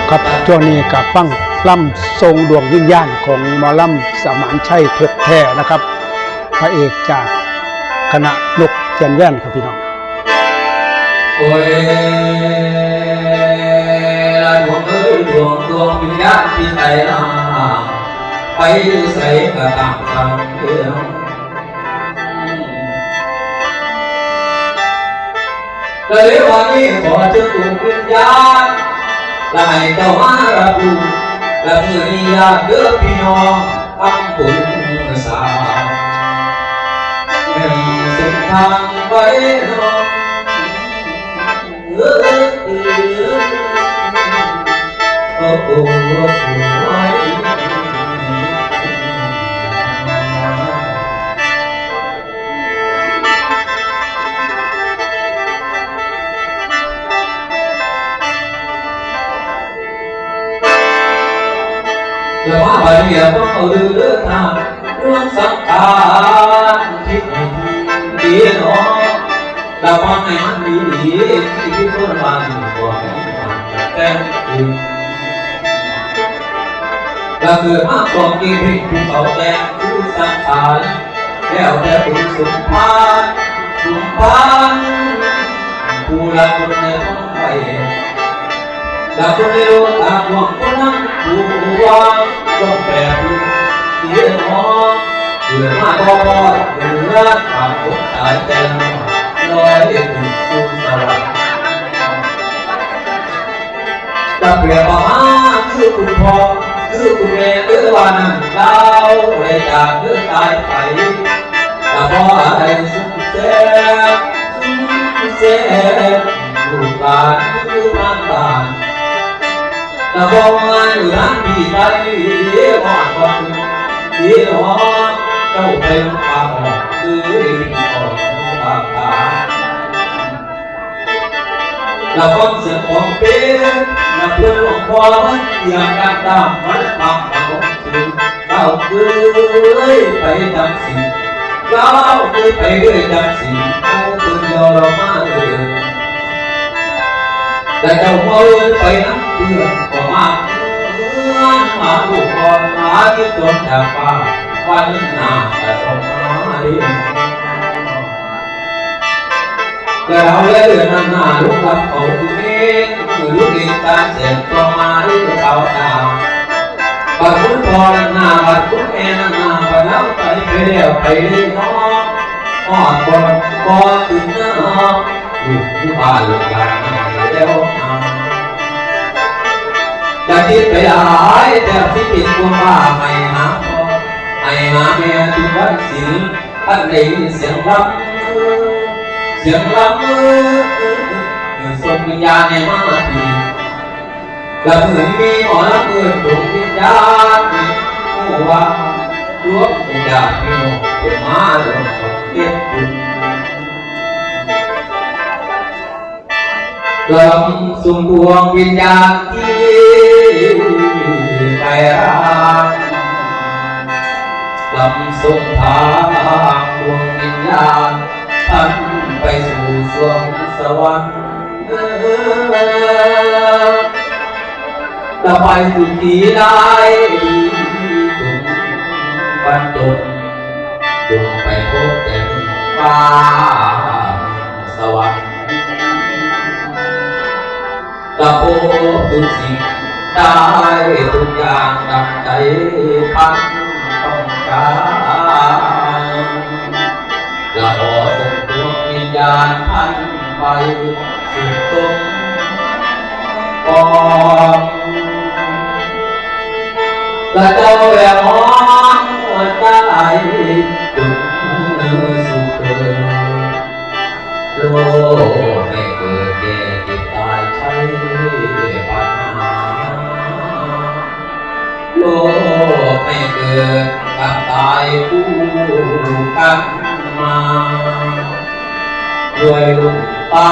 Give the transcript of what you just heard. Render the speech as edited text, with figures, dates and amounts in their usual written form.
ครับช่วงนี้กับฟังล่ำทรงดวงวิญญาณของหมอล่ำสมานชัยเพชรแท้นะครับพระเอกจากคณะนกเจียนแว่นครับพี่น้องโอ้ยละดวงเอ้ยดวงวิญญาณที่ใจไปใส่กระตังทำเรื่องเลยวันนี้ขอเชิญดวงวิญญาณและให้เจ้ามารับรู้และเมื่อนี้ญาติเด้อพี่น้องตั้งบุญสาเป็นสุดทางไปน้องโอ้โหแล้วมาไปเรียกต้องเอาเรื่องทางเรื่องสังขารที่ดีเนาะแต่ว่าให้มันดีที่คนบ้านกว่าแต่คือก็คือมาบอกกินภูเขาแดงคือสังขารแล้วแต่เป็นสุภาพผู้ละคนในท้องไปละคนในโลกตาหวังคนนั้นผู้วางต้องแปรรูปเสียหอเกิดมาพอเกิดความคงตายแต่ลอยถึงสู่สวรรค์จะเปรียบมาคือคุณพ่อคือคุณแม่หรือว่านั่งดาวได้จากเรื่องตายไปแต่พออะไรสุขเสียลูกหลานคือบ้านบ้านแต่พองานอยู่ร้านพี่ไทยหอดวันที่หอเจ้าเป็นปากคือออกปากตาและคนเสียงของเป็นและเพื่อนหลวงพ่ออย่างการตามมันปากของคือเราเคยไปดังสิ่งเราเคยไปด้วยดังสิ่งเอาปืนยอเรามาเลยแต่เจ้าเมื่อไปน้ำเพื่อนก็มาลูกก่อนมาที่ต้นจากป่าวันหน้าแต่สมมาดีแล้วเดือนหน้าลูกรับเขาทุกเองลูกเองตาเสียงตัวมาที่เขาดาวบัดคุณพ่อหน้าบัดคุณแม่หน้าบัดแล้วไปเลี้ยวไปเลี้ยน้องหอดบอลถึงน้องลูกที่บ้านลูกหลานเลี้ยวจะคิดไปหลายแต่ที่ผิดก็ว่าไม่หาพ่อไม่หาแม่ถึงวันสิ้นท่านได้เสียงรำส่งวิญญาณในมาทีและเหมือนมีหมอละเมื่อดวงวิญญาณผู้ว่ารวมวิญญาณพี่น้องเป็นมาหลวงเทียบคุณลำส่งดวงวิญญาณที่ไปรักลำส่งทางดวงวิญญาณท่านไปสู่สวงสวรรค์จะไปสุดที่ได้ถึงบรรจบจงไปพบแต่ฟ้าสวรรค์จะพบทุกสิ่งได้ทุกอย่างดังใจพันต้องการและขอส่งดวงวิญญาณท่านไปสู่ตรงกองและเจ้าแหวนมองหัวใจจุดสุขโลกไม่เกิดแก่ติดตายใช้ปัญหาโลกไม่เกิดกับตายคู่กันมาด้วยลูกตา